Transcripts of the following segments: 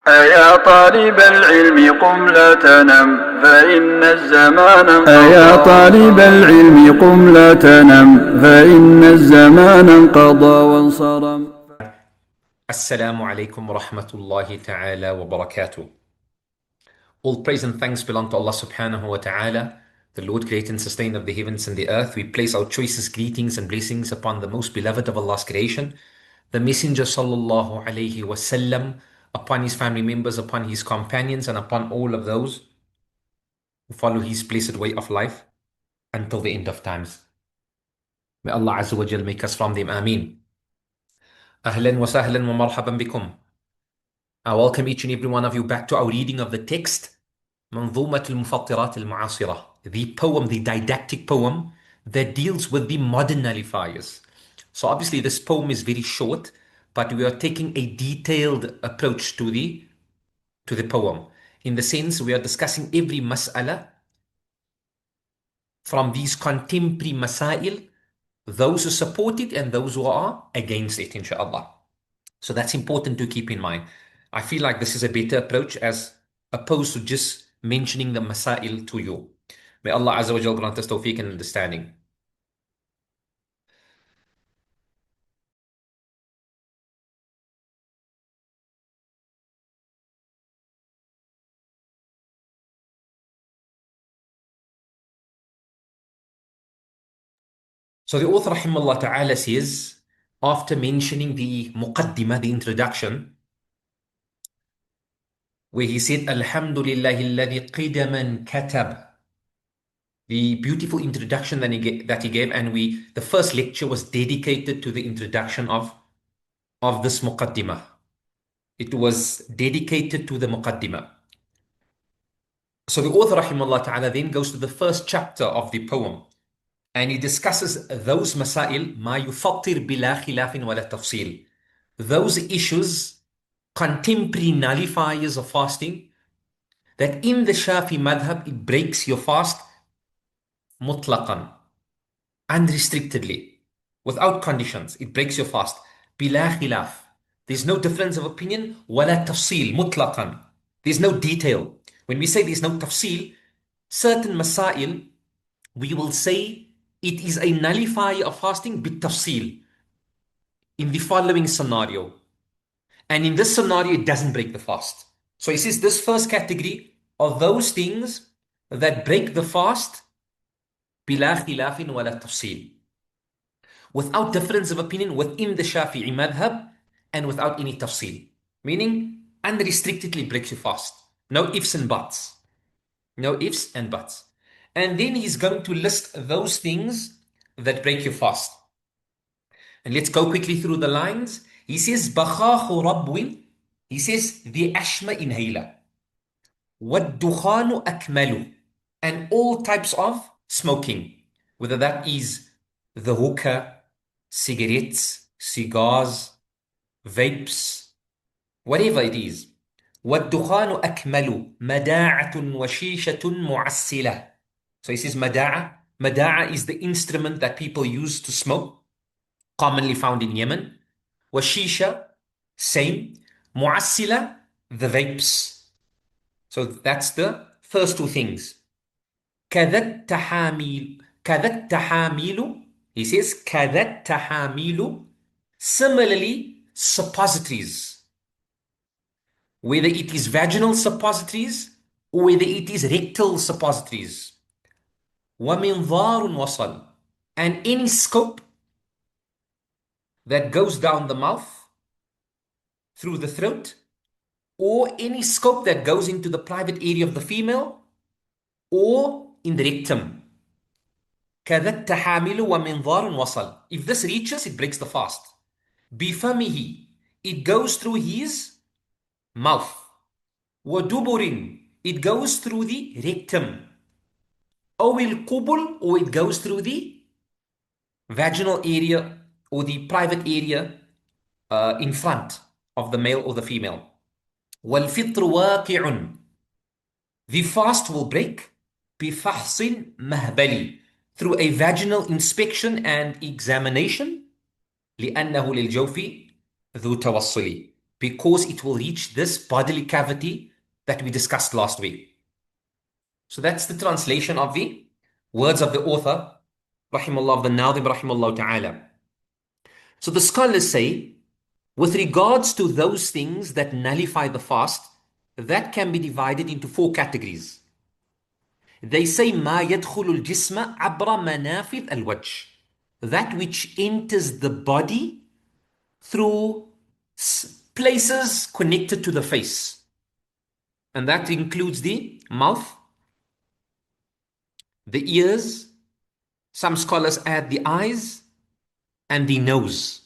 أيا طالب العلم قم لا تنم فإن الزمان أيا طالب العلم قم لا تنم فإن الزمان انقضى وانصرم. Assalamu alaikum wa rahmatullahi ta'ala wa barakatuh. All praise and thanks belong to Allah subhanahu wa ta'ala, the Lord creator and sustainer of the heavens and the earth. We place our choicest greetings and blessings upon the most beloved of Allah's creation, the Messenger sallallahu alayhi wa sallam, upon his family members, upon his companions, and upon all of those who follow his blessed way of life until the end of times. May Allah Azza wa Jal make us from them. Ameen. Ahlan wa sahlan wa marhaban bikum. I welcome each and every one of you back to our reading of the text, منظومة المفطرات المعاصرة, the poem, the didactic poem that deals with the modern nullifiers. So obviously this poem is very short, but we are taking a detailed approach to the poem. In the sense, we are discussing every mas'ala from these contemporary masail, those who support it and those who are against it, inshallah. So that's important to keep in mind. I feel like this is a better approach as opposed to just mentioning the masail to you. May Allah Azza wa Jal grant us tawfiq and understanding. So the author rahimahullah ta'ala says, after mentioning the muqaddimah, the introduction, where he said, Alhamdulillahi alladhi qidaman katab, the beautiful introduction that he gave, and the first lecture was dedicated to the introduction of this muqaddimah. It was dedicated to the muqaddimah. So the author rahimahullah ta'ala then goes to the first chapter of the poem, and he discusses those masail ma yufattir bila khilafin wala tafsil, those issues, contemporary nullifiers of fasting, that in the Shafi madhab it breaks your fast mutlaqan, unrestrictedly, without conditions. It breaks your fast bila khilaf, there's no difference of opinion, wala tafsil, mutlaqan, there's no detail. When we say there's no tafsil, certain masail we will say it is a nullifier of fasting bit tafsil in the following scenario, and in this scenario it doesn't break the fast. So he says this first category are those things that break the fast bila khilafin wala tafsil, without difference of opinion within the Shafi'i madhab and without any tafsil, meaning unrestrictedly breaks your fast, no ifs and buts, no ifs and buts. And then he's going to list those things that break your fast. And let's go quickly through the lines. He says, بَخَاخُ رَبْوٍ, he says, the ashma inhaler, وَالدُّخَانُ أَكْمَلُ, and all types of smoking, whether that is the hookah, cigarettes, cigars, vapes, whatever it is. وَالدُّخَانُ أَكْمَلُ مَدَاعَةٌ وَشِيشَةٌ مُعَسِّلَةٌ. So he says mada'a. Mada'a is the instrument that people use to smoke, commonly found in Yemen. Washisha, same. Mu'assila, the vapes. So that's the first two things. كَذَا التَّحَامِيلُ, he says كَذَا التَّحَامِيلُ, similarly suppositories, whether it is vaginal suppositories or whether it is rectal suppositories. وَمِنْظَارٌ وَصَلٌ, and any scope that goes down the mouth through the throat, or any scope that goes into the private area of the female or in the rectum. كَذَا التَّحَامِلُ وَمِنْظَارٌ وَصَلٌ, if this reaches, it breaks the fast. بِفَمِهِ, it goes through his mouth. وَدُبُرٍ, it goes through the rectum. أو القبل, or it goes through the vaginal area or the private area in front of the male or the female. وَالْفِطْرُ وَاقِعٌ, the fast will break بِفَحْصٍ مَهْبَلِ, through a vaginal inspection and examination. لِأَنَّهُ لِلْجَوْفِ ذُو تَوَصُّلِ, because it will reach this bodily cavity that we discussed last week. So that's the translation of the words of the author, rahimahullah, of the Nadhim, rahimahullah ta'ala. So the scholars say, with regards to those things that nullify the fast, that can be divided into 4 categories. They say, مَا يَدْخُلُ الْجِسْمَ عَبْرَ مَنَافِذ الْوَجْهِ, that which enters the body through places connected to the face. And that includes the mouth, the ears, some scholars add the eyes, and the nose.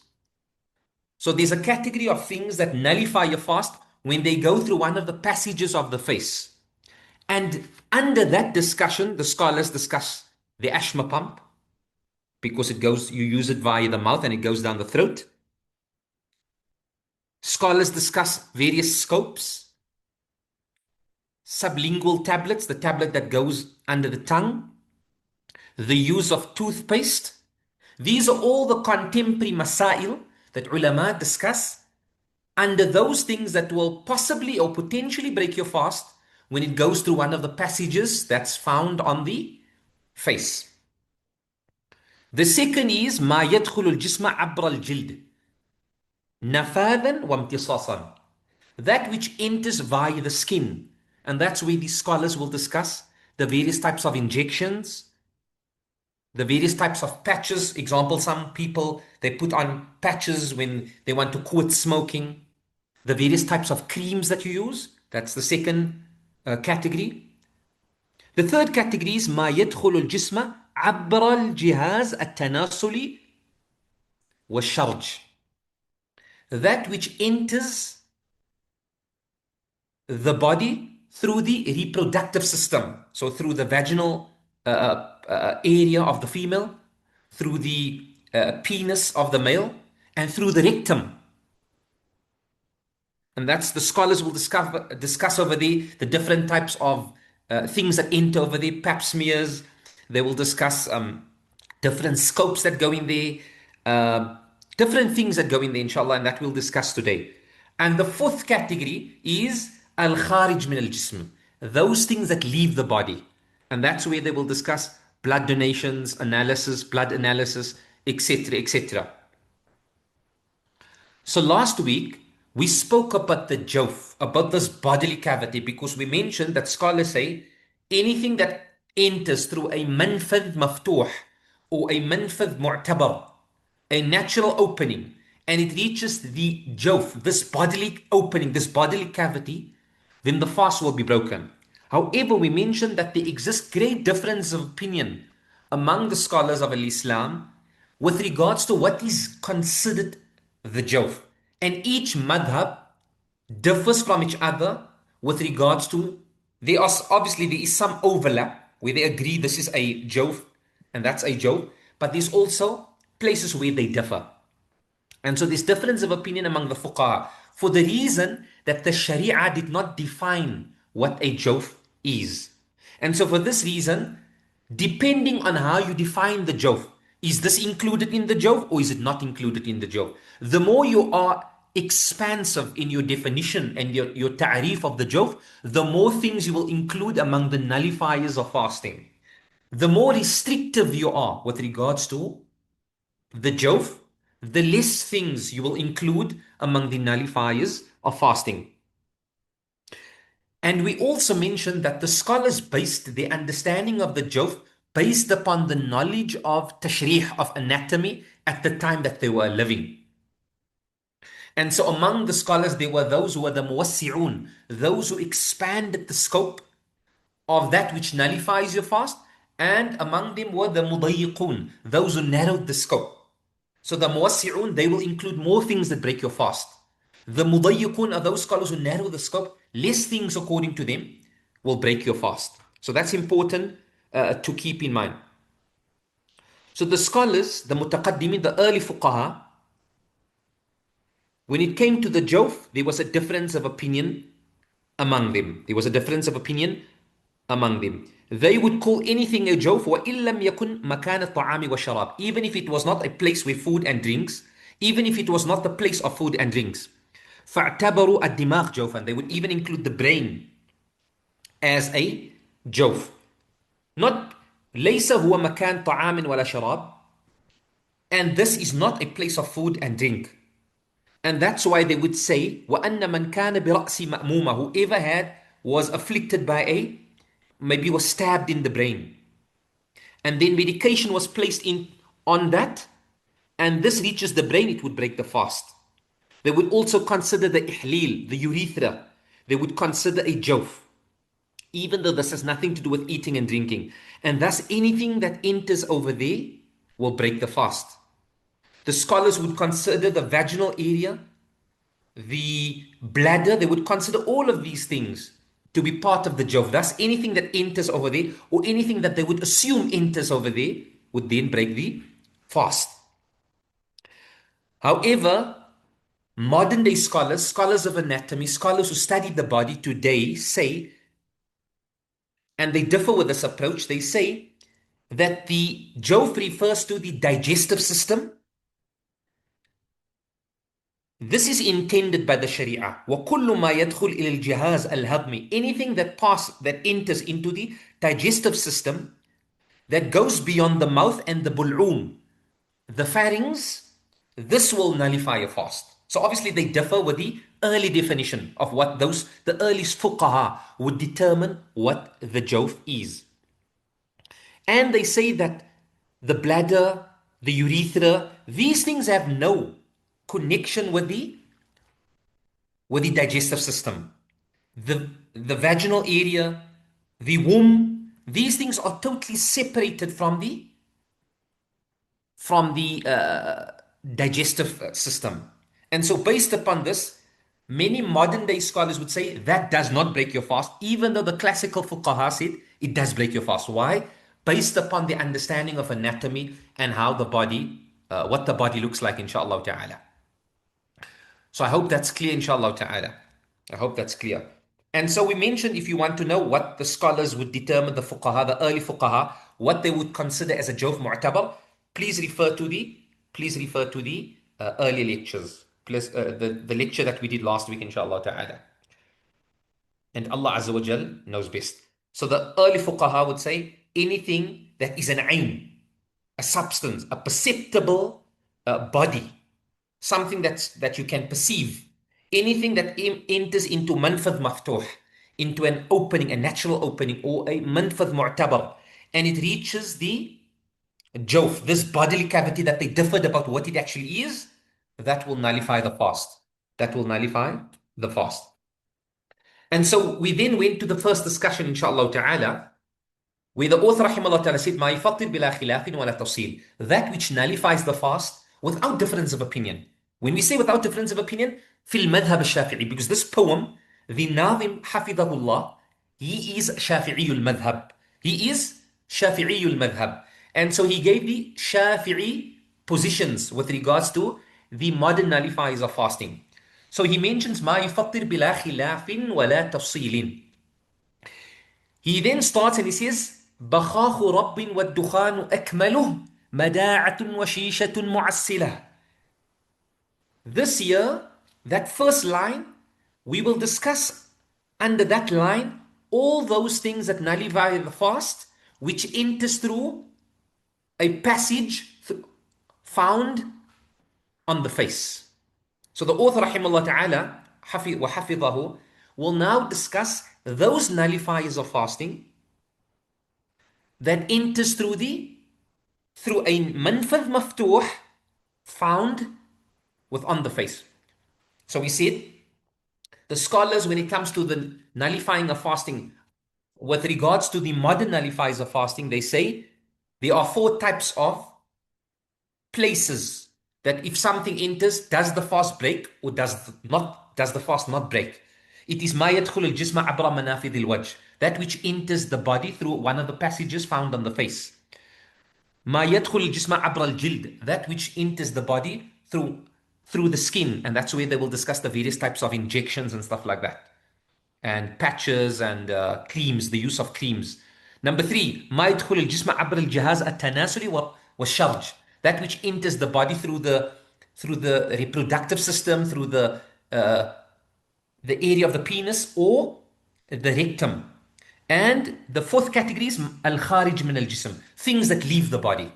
So there's a category of things that nullify your fast when they go through one of the passages of the face. And under that discussion, the scholars discuss the ashma pump, because you use it via the mouth and it goes down the throat. Scholars discuss various scopes, sublingual tablets, the tablet that goes under the tongue, the use of toothpaste. These are all the contemporary masail that ulama discuss under those things that will possibly or potentially break your fast when it goes through one of the passages that's found on the face. The second is ما يدخل الجسم عبر الجلد نفاذا وامتصاصا, that which enters via the skin. And that's where the scholars will discuss the various types of injections, the various types of patches. Example, some people, they put on patches when they want to quit smoking. The various types of creams that you use, that's the second category. The third category is ما يدخل الجسم عبر الجهاز التناسلي والشرج, that which enters the body through the reproductive system. So through the vaginal area of the female, through the penis of the male, and through the rectum. And that's the scholars will discuss over there the different types of things that enter over there, pap smears. They will discuss different scopes that go in there, different things that go in there, inshallah, and that we'll discuss today. And the fourth category is al-kharij min al-jism, those things that leave the body. And that's where they will discuss blood donations, analysis, blood analysis, etc., etc. So last week, we spoke about the jawf, about this bodily cavity, because we mentioned that scholars say anything that enters through a manfadh maftuh or a manfadh mu'tabar, a natural opening, and it reaches the jawf, this bodily opening, this bodily cavity, then the fast will be broken. However, we mentioned that there exists great difference of opinion among the scholars of Islam with regards to what is considered the jawf. And each madhab differs from each other with regards to, there is some overlap where they agree this is a jawf and that's a jawf, but there's also places where they differ. And so there's difference of opinion among the fuqaha for the reason that the sharia did not define what a jawf is. And so for this reason, depending on how you define the jawf, is this included in the jawf or is it not included in the jawf? The more you are expansive in your definition and your ta'rif of the jawf, the more things you will include among the nullifiers of fasting. The more restrictive you are with regards to the jawf, the less things you will include among the nullifiers of fasting. And we also mentioned that the scholars based their understanding of the jawf based upon the knowledge of tashrih, of anatomy, at the time that they were living. And so among the scholars, there were those who were the muwassi'un, those who expanded the scope of that which nullifies your fast, and among them were the mudayyiqun, those who narrowed the scope. So the muwassi'un, they will include more things that break your fast. The mudayyiqun are those scholars who narrow the scope, less things according to them will break your fast. So that's important to keep in mind. So the scholars, the mutaqaddimin, the early fuqaha, when it came to the jawf, there was a difference of opinion among them. There was a difference of opinion among them. They would call anything a jawf, وَإِن لَمْ يَكُنْ مَكَانَ الطَّعَامِ وَالشَّرَابِ, even if it was not a place where food and drinks, even if it was not the place of food and drinks. فاعتبروا الدماغ جوفا. They would even include the brain as a جوف. Not ليس هو مكان طعام ولا شراب. And this is not a place of food and drink. And that's why they would say وأن من كان برأس مأمومة, whoever was afflicted by maybe was stabbed in the brain, and then medication was placed in on that, and this reaches the brain, it would break the fast. They would also consider the ihlil, the urethra. They would consider a jawf, even though this has nothing to do with eating and drinking. And thus anything that enters over there will break the fast. The scholars would consider the vaginal area, the bladder. They would consider all of these things to be part of the jawf. Thus anything that enters over there, or anything that they would assume enters over there, would then break the fast. However, modern day scholars, scholars of anatomy, scholars who study the body today say, and they differ with this approach, they say that the jawf refers to the digestive system. This is intended by the Sharia. وَكُلُّ مَا يَدْخُلْ إِلَى الْجِهَازِ الْهَضْمِ. Anything that enters into the digestive system, that goes beyond the mouth and the bul'um, the pharynx, this will nullify a fast. So obviously they differ with the early definition of what the earliest fuqaha would determine what the jawf is. And they say that the bladder, the urethra, these things have no connection with the digestive system. The vaginal area, the womb, these things are totally separated from the digestive system. And so based upon this, many modern day scholars would say that does not break your fast, even though the classical fuqaha said it does break your fast. Why? Based upon the understanding of anatomy and how the body, what the body looks like, inshallah ta'ala. So I hope that's clear, inshallah ta'ala. I hope that's clear. And so we mentioned, if you want to know what the scholars would determine, the fuqaha, the early fuqaha, what they would consider as a jawf mu'tabar, please refer to the early lectures. Plus, the lecture that we did last week, inshallah ta'ala. And Allah Azza wa Jal knows best. So the early fuqaha would say anything that is an ayn, a substance, a perceptible body, something that you can perceive, anything that enters into manfadh maftuh, into an opening, a natural opening, or a manfadh mu'tabar, and it reaches the jawf, this bodily cavity that they differed about what it actually is, that will nullify the fast. That will nullify the fast. And so we then went to the first discussion, inshallah ta'ala, where the author rahimahullah ta'ala said, مَا يُفَطِّرْ بِلَا خِلَافٍ وَلَا تَفْصِيلٍ. That which nullifies the fast without difference of opinion. When we say without difference of opinion, fil madhab al-Shafi'i, because this poem, the Nazim hafidhahullah, he is Shafi'iyul madhab. He is Shafi'iyul madhab. And so he gave the Shafi'i positions with regards to the modern nullifiers of fasting. So he mentions مَا يُفَطِّرْ بِلَا خِلَافٍ وَلَا تَفْصِيلٍ. He then starts and he says, بَخَاخُ رَبٍّ وَالدُّخَانُ أَكْمَلُهُ مَدَاعَةٌ وَشِيشَةٌ مُعَسِّلَةٌ. This year, that first line, we will discuss under that line all those things that nullify the fast, which enters through a passage found on the face. So the author, rahimahullah ta'ala, wa hafidhahu, will now discuss those nullifiers of fasting that enters through a manfadh maftuh found on the face. So we said, the scholars, when it comes to the nullifying of fasting, with regards to the modern nullifiers of fasting, they say there are 4 types of places that if something enters, does the fast break or does the fast not break? It is مَا يَدْخُلُ الْجِسْمَ عَبْرَ مَنَافِذِ الْوَجْهِ, that which enters the body through one of the passages found on the face. مَا يَدْخُلُ الْجِسْمَ عَبْرَ الْجِلْد, that which enters the body through the skin, and that's where they will discuss the various types of injections and stuff like that, and patches and creams, the use of creams. Number 3, مَا يَدْخُلُ الْجِسْمَ عَبْرَ الْجِهَازِ التَّنَاسُلِ وَالشَّرْجِ, that which enters the body through the reproductive system, through the the area of the penis or the rectum. And the fourth category is al-kharij min al-jism, things that leave the body.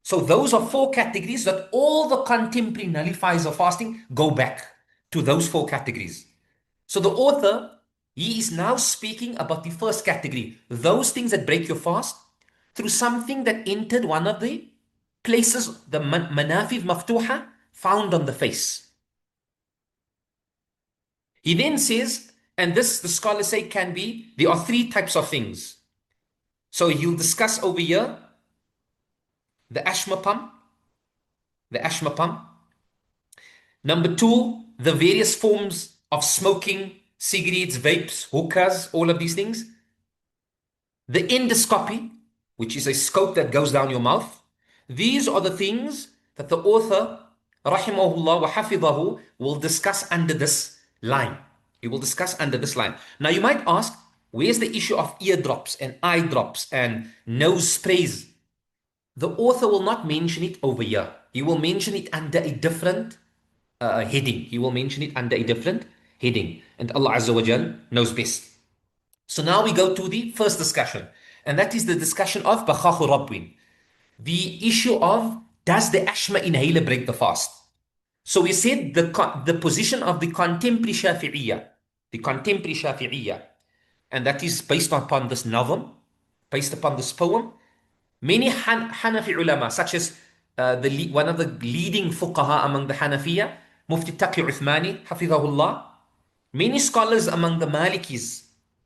So those are four categories that all the contemporary nullifiers of fasting go back to those four categories. So the author, he is now speaking about the first category, those things that break your fast through something that entered one of the places, the manafidh maftuha, found on the face. He then says, and this the scholars say can be, there are three types of things. So he'll discuss over here the ashma pump, the ashma pump. Number two, the various forms of smoking, cigarettes, vapes, hookahs, all of these things. The endoscopy, which is a scope that goes down your mouth. These are the things that the author, rahimahullah wa hafidhahu, will discuss under this line. He will discuss under this line. Now you might ask, where's the issue of eardrops and eye drops and nose sprays? The author will not mention it over here. He will mention it under a different heading. He will mention it under a different heading. And Allah Azza wa Jal knows best. So now we go to the first discussion. And that is the discussion of Bakhahu Rabwin. The issue of, does the ashma inhaler break the fast? So we said the position of the contemporary Shafi'iyya, and that is based upon this nazm, based upon this poem. Many Hanafi ulama, such as one of the leading fuqaha among the Hanafiya, Mufti Taqi Uthmani, hafidhahullah, many scholars among the Malikis,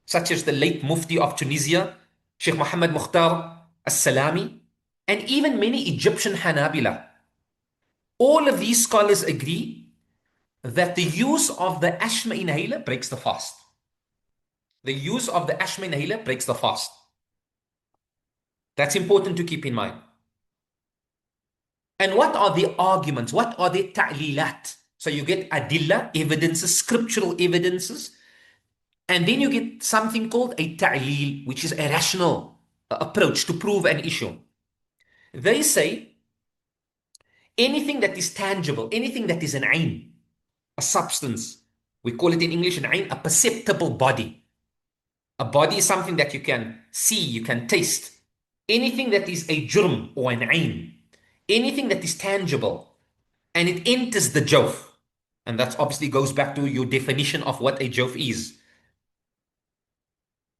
such as the late Mufti of Tunisia, Shaykh Muhammad Mukhtar As-Salami, and even many Egyptian Hanabila. All of these scholars agree that the use of the ashma inhaler breaks the fast. The use of the ashma inhaler breaks the fast. That's important to keep in mind. And what are the arguments? What are the ta'lilat? So you get adilla, evidences, scriptural evidences, and then you get something called a ta'lil, which is a rational approach to prove an issue. They say anything that is tangible, anything that is an ayn, a substance, we call it in English an ayn, a perceptible body. A body is something that you can see, you can taste. Anything that is a jurm or an ayn, anything that is tangible, and it enters the jawf, and that obviously goes back to your definition of what a jawf is,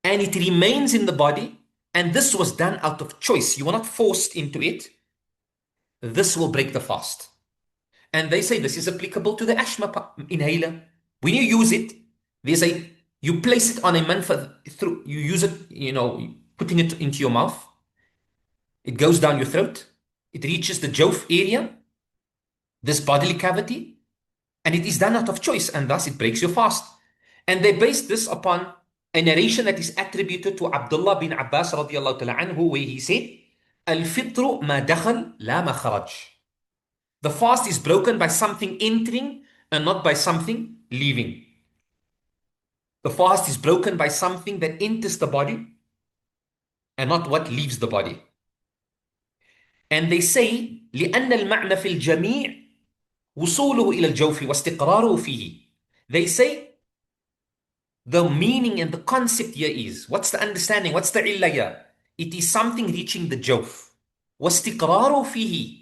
and it remains in the body, and this was done out of choice, you were not forced into it, this will break the fast. And they say this is applicable to the ashma inhaler. When you use it, you place it on a manfadh, you use it, putting it into your mouth. It goes down your throat. It reaches the jawf area, this bodily cavity, and it is done out of choice, and thus it breaks your fast. And they base this upon a narration that is attributed to Abdullah bin Abbas radiallahu ta'ala anhu, where he said, Al-fitru ma dakhal la ma kharaj. The fast is broken by something entering and not by something leaving. The fast is broken by something that enters the body and not what leaves the body. And they say, لأن المعنى في الجميع وصوله إلى الجوف واستقراره فيه. They say, the meaning and the concept here is, what's the understanding, what's the illah here? It is something reaching the jawf. واستقراره فيه.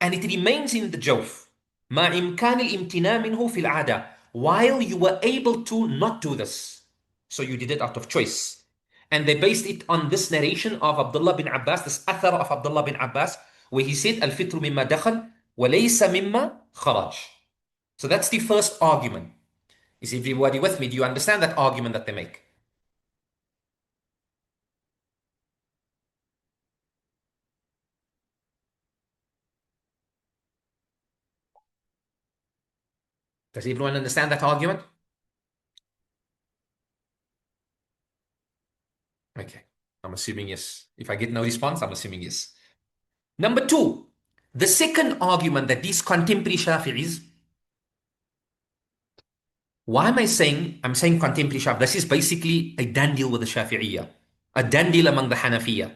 And it remains in the jawf. مع إمكان الامتناع منه في العادة. While you were able to not do this. So you did it out of choice. And they based it on this narration of Abdullah bin Abbas, this athar of Abdullah bin Abbas, where he said, Al-fitru mimma dakhal, wa laysa mimma kharaj. So that's the first argument. Is everybody with me? Do you understand that argument that they make? Does everyone understand that argument? Okay, I'm assuming yes. If I get no response, I'm assuming yes. Number two, the second argument that these contemporary Shafi'is, why am I saying, I'm saying contemporary Shafi'is, this is basically a done deal with the Shafi'iyya, a done deal among the Hanafiyya.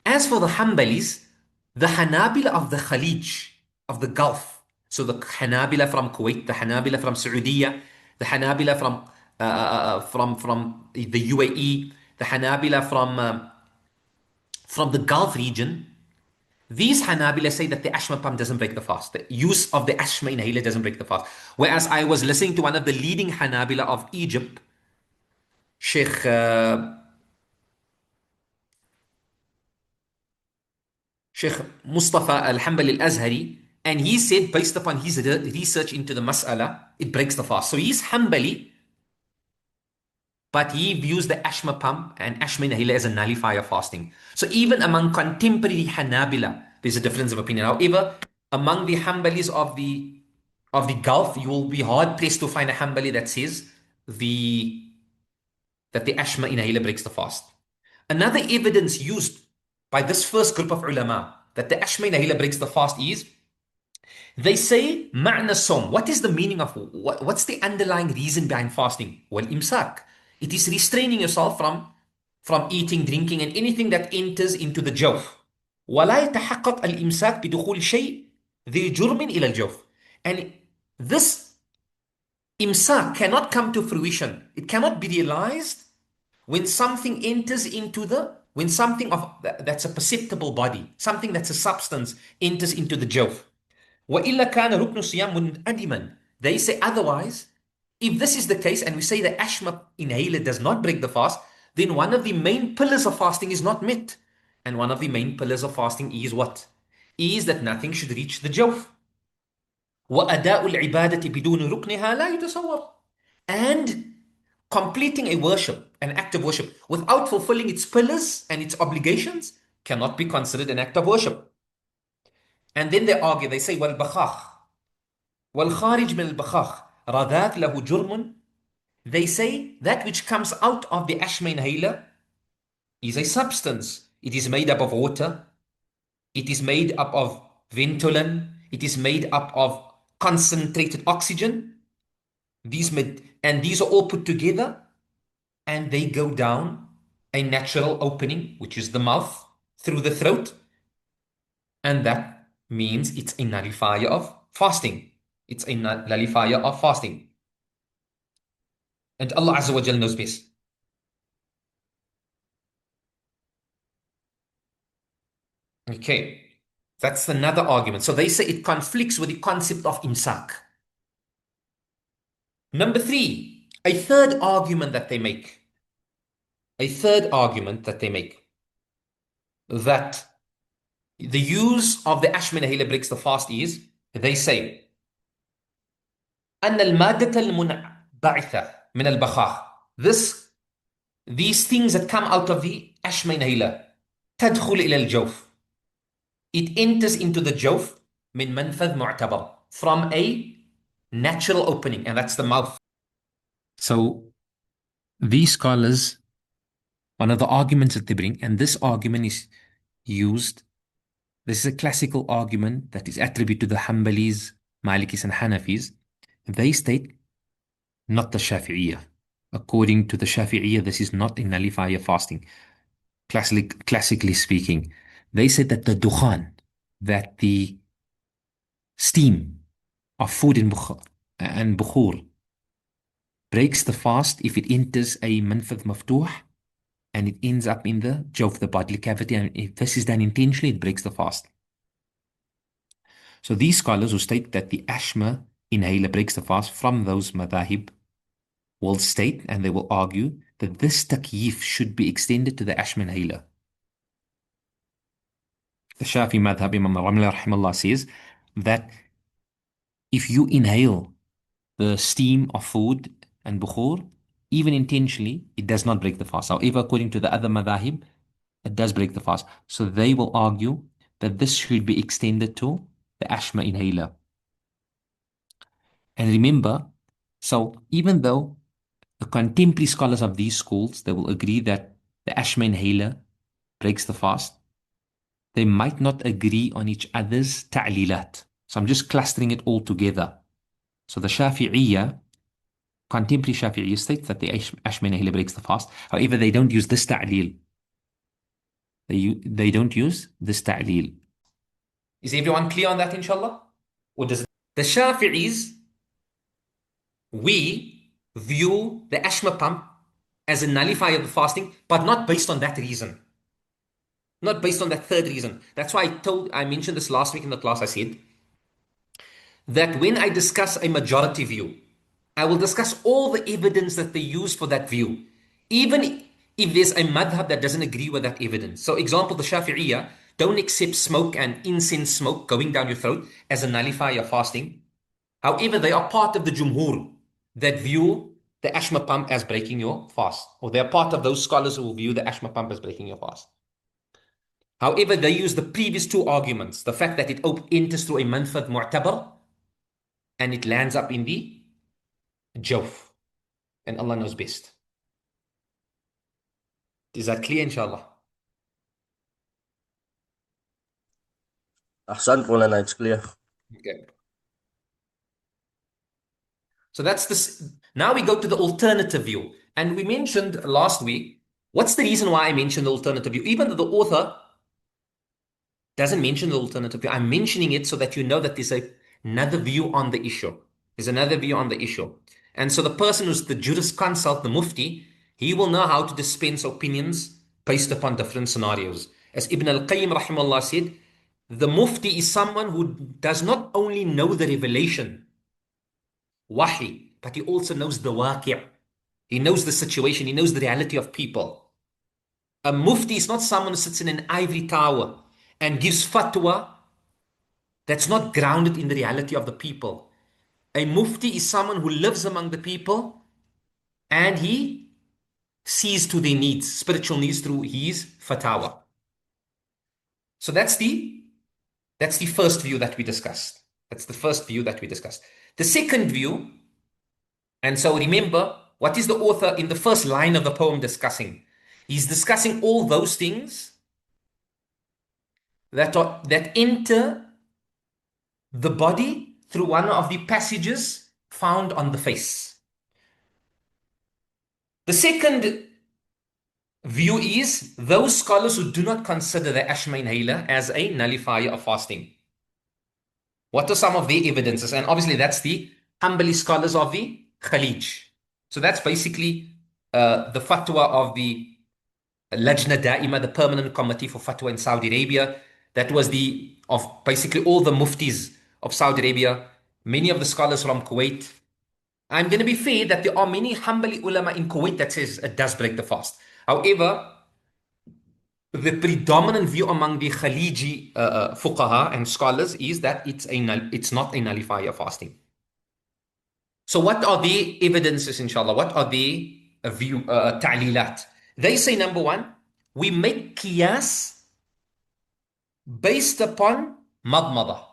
As for the Hanbalis, the Hanabila of the Khalij, of the Gulf, So the Hanabila from Kuwait, the Hanabila from Saudi, the Hanabila from the UAE, the Hanabila from the Gulf region, these Hanabila say that the ashma pump doesn't break the fast. The use of the ashma inhaler doesn't break the fast. Whereas I was listening to one of the leading Hanabila of Egypt, Shaykh Sheikh Mustafa al-Hanbali al-Azhari, and he said, based upon his research into the mas'ala, it breaks the fast. So he's Hanbali, but he views the ashma pump and ashma inhaler as a nullifier of fasting. So even among contemporary Hanabila, there's a difference of opinion. However, among the Hanbalis of the Gulf, you will be hard pressed to find a Hanbali that says that the ashma inhaler breaks the fast. Another evidence used by this first group of ulama that the ashma inhaler breaks the fast is, they say ma'na som. What is the meaning of, what's the underlying reason behind fasting? Well, imsak. It is restraining yourself from eating, drinking, and anything that enters into the jawf. ولا يتحقق الإمساك بدخول شيء ذي جرم إلى الجوف. And this imsak cannot come to fruition. It cannot be realized when something enters into when something that's a perceptible body, something that's a substance enters into the jawf. وإلا كان ركن الصيام منعدما. They say otherwise, if this is the case and we say the ashma inhaler does not break the fast, then one of the main pillars of fasting is not met. And one of the main pillars of fasting is what? Is that nothing should reach the jawf. وأداء العبادة بدون ركنها لا يتصور. And completing a worship, an act of worship, without fulfilling its pillars and its obligations cannot be considered an act of worship. And then they argue, they say, وَالْبَخَاخ وَالْخَارِجْ مِنَ الْبَخَاخ رَذَاكْ لَهُ جُرْمٌ. They say that which comes out of the ashma inhaler is a substance. It is made up of water. It is made up of ventolin. It is made up of concentrated oxygen. These are all put together and they go down a natural opening, which is the mouth, through the throat. And that means it's a nullifier of fasting. It's a nullifier of fasting. And Allah Azza wa Jal knows best. Okay, that's another argument. So they say it conflicts with the concept of imsak. Number 3, a third argument that they make. That the use of the ashma inhaler breaks the fast is, they say, أن المادة المنبعثة من البخاخ. These things that come out of the ashma inhaler, تدخل إلى الجوف. It enters into the jawf من منفذ معتبر, from a natural opening, and that's the mouth. So these scholars, one of the arguments that they bring, and this argument is used, this is a classical argument that is attributed to the Hanbalis, Malikis, and Hanafis. They state, not the Shafi'iyah. According to the Shafi'iyah, this is not a nullifier fasting. Classically speaking, they said that the dukhan, that the steam of food and bukhur breaks the fast if it enters a manfadh maftuh and it ends up in the jawf, the bodily cavity, and if this is done intentionally, it breaks the fast. So these scholars who state that the ashma inhaler breaks the fast, from those madhahib, will state, and they will argue, that this takyif should be extended to the ashma inhaler. The Shafi madhab, Imam Ramli rahimahullah, says that if you inhale the steam of food and bukhur, even intentionally, it does not break the fast. However, according to the other madhahib, it does break the fast. So they will argue that this should be extended to the ashma inhaler. And remember, so even though the contemporary scholars of these schools, they will agree that the ashma inhaler breaks the fast, they might not agree on each other's ta'lilat. So I'm just clustering it all together. So the Shafi'iyya, contemporary Shafi'iyya, states that the ashma inhaler breaks the fast. However, they don't use this ta'lil. They don't use this ta'lil. Is everyone clear on that, inshallah? Or does it The Shafi'is, we view the ashma pump as a nullifier of the fasting, but not based on that reason. Not based on that third reason. That's why I mentioned this last week in the class. I said that when I discuss a majority view, I will discuss all the evidence that they use for that view, even if there's a madhab that doesn't agree with that evidence. So, example, the Shafi'iyah don't accept smoke and incense smoke going down your throat as a nullifier of fasting. However, they are part of the Jumhur that view the ashma pump as breaking your fast, or they are part of those scholars who view the ashma pump as breaking your fast. However, they use the previous two arguments, the fact that it enters through a manfad mu'tabar and it lands up in the jawf, and Allah knows best. Is that clear, inshallah? Ahsan, Maulana, it's clear. Okay. So that's this. Now we go to the alternative view. And we mentioned last week, what's the reason why I mentioned the alternative view? Even though the author doesn't mention the alternative view, I'm mentioning it so that you know that there's another view on the issue. There's another view on the issue. And so the person who's the jurisconsult, the mufti, he will know how to dispense opinions based upon different scenarios. As Ibn al-Qayyim rahimahullah said, the mufti is someone who does not only know the revelation, wahi, but he also knows the waqi'. He knows the situation, he knows the reality of people. A mufti is not someone who sits in an ivory tower and gives fatwa that's not grounded in the reality of the people. A mufti is someone who lives among the people and he sees to their needs, spiritual needs, through his fatwa. So that's the first view that we discussed. That's the first view that we discussed. The second view, and so remember, what is the author in the first line of the poem discussing? He's discussing all those things that enter the body through one of the passages found on the face. The second view is those scholars who do not consider the ashma inhaler as a nullifier of fasting. What are some of their evidences? And obviously that's the Hanbali scholars of the Khalij. So that's basically the fatwa of the Lajna Da'ima, the permanent committee for fatwa in Saudi Arabia. That was of basically all the muftis of Saudi Arabia, many of the scholars from Kuwait. I'm going to be fair that there are many Hanbali ulama in Kuwait that says it does break the fast. However, the predominant view among the Khaliji fuqaha and scholars is that it's not a nullifier of fasting. So what are the evidences, inshallah? What are the ta'lilat? They say, number one, we make qiyas based upon madmada.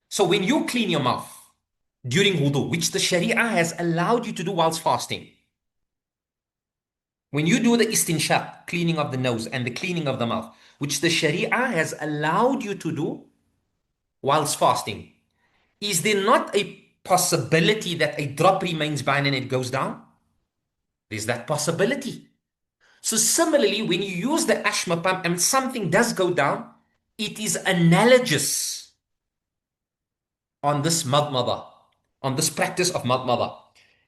So when you clean your mouth during wudu, which the Sharia has allowed you to do whilst fasting, when you do the istinshaq, cleaning of the nose and the cleaning of the mouth, which the Sharia has allowed you to do whilst fasting, is there not a possibility that a drop remains behind and it goes down? There's that possibility. So similarly, when you use the ashma pump and something does go down, it is analogous on this madmada, on this practice of madmada.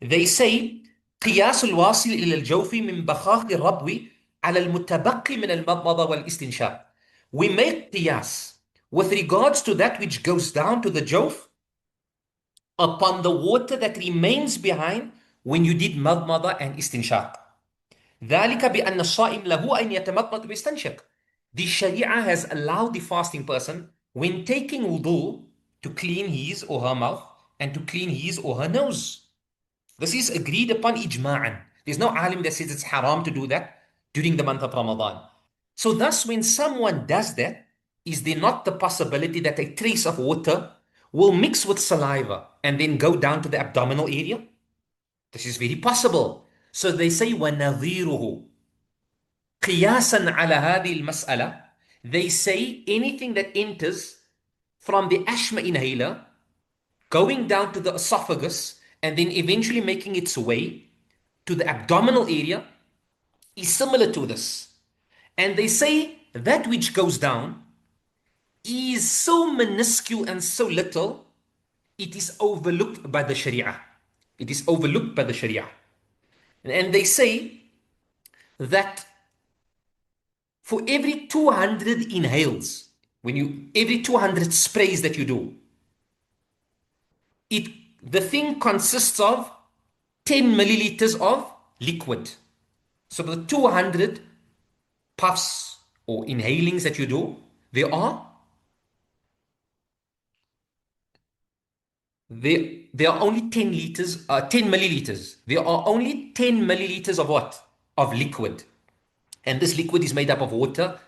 They say, قياس الواصل إلى الجوف من بخاخ الربو على المتبقي من المضمضة والاستنشاق. We make qiyas with regards to that which goes down to the jawf upon the water that remains behind when you did madmada and istinshaq. ذلك بأن الصائم له أن يتمضمض ويستنشق. The Sharia has allowed the fasting person, when taking wudu, to clean his or her mouth and to clean his or her nose. This is agreed upon ijma'an. There's no alim that says it's haram to do that during the month of Ramadan. So thus, when someone does that, is there not the possibility that a trace of water will mix with saliva and then go down to the abdominal area? This is very possible. So they say, وَنَظِيرُهُ قِيَاسًا عَلَى هَذِهِ الْمَسْأَلَةِ. They say anything that enters from the ashma inhaler, going down to the esophagus, and then eventually making its way to the abdominal area, is similar to this. And they say that which goes down is so minuscule and so little it is overlooked by the Sharia. It is overlooked by the Sharia. And they say that for every 200 inhales, every 200 sprays that you do, the thing consists of 10 milliliters of liquid. So the 200 puffs or inhalings that you do, there are only 10 liters, 10 milliliters. There are only 10 milliliters of what? Of liquid. And this liquid is made up of water,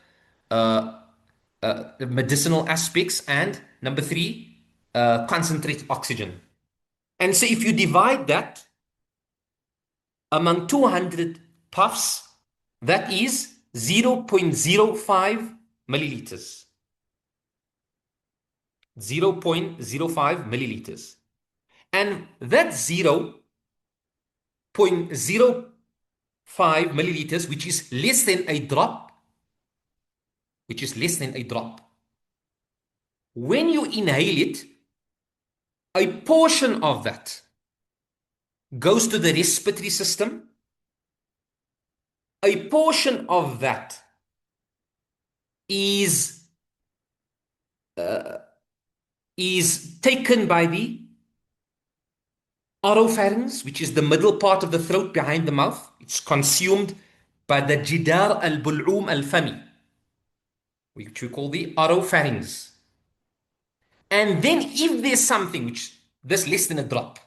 medicinal aspects, and number 3, concentrated oxygen. And so if you divide that among 200 puffs, that is 0.05 milliliters. 0.05 milliliters. And that 0.05 milliliters, which is less than a drop, when you inhale it, a portion of that goes to the respiratory system. A portion of that is taken by the oropharynx, which is the middle part of the throat behind the mouth. It's consumed by the jidar al-bul'um al-fami, which we call the oropharynx. And then if there's something which there's less than a drop,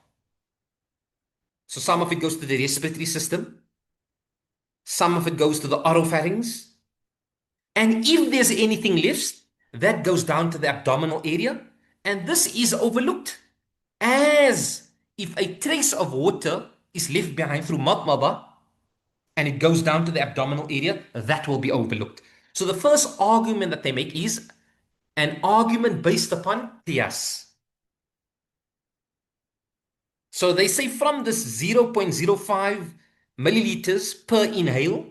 so some of it goes to the respiratory system, some of it goes to the oropharynx, and if there's anything left, that goes down to the abdominal area, and this is overlooked, as if a trace of water is left behind through madmada, and it goes down to the abdominal area, that will be overlooked. So the first argument that they make is an argument based upon qiyas. So they say from this 0.05 milliliters per inhale,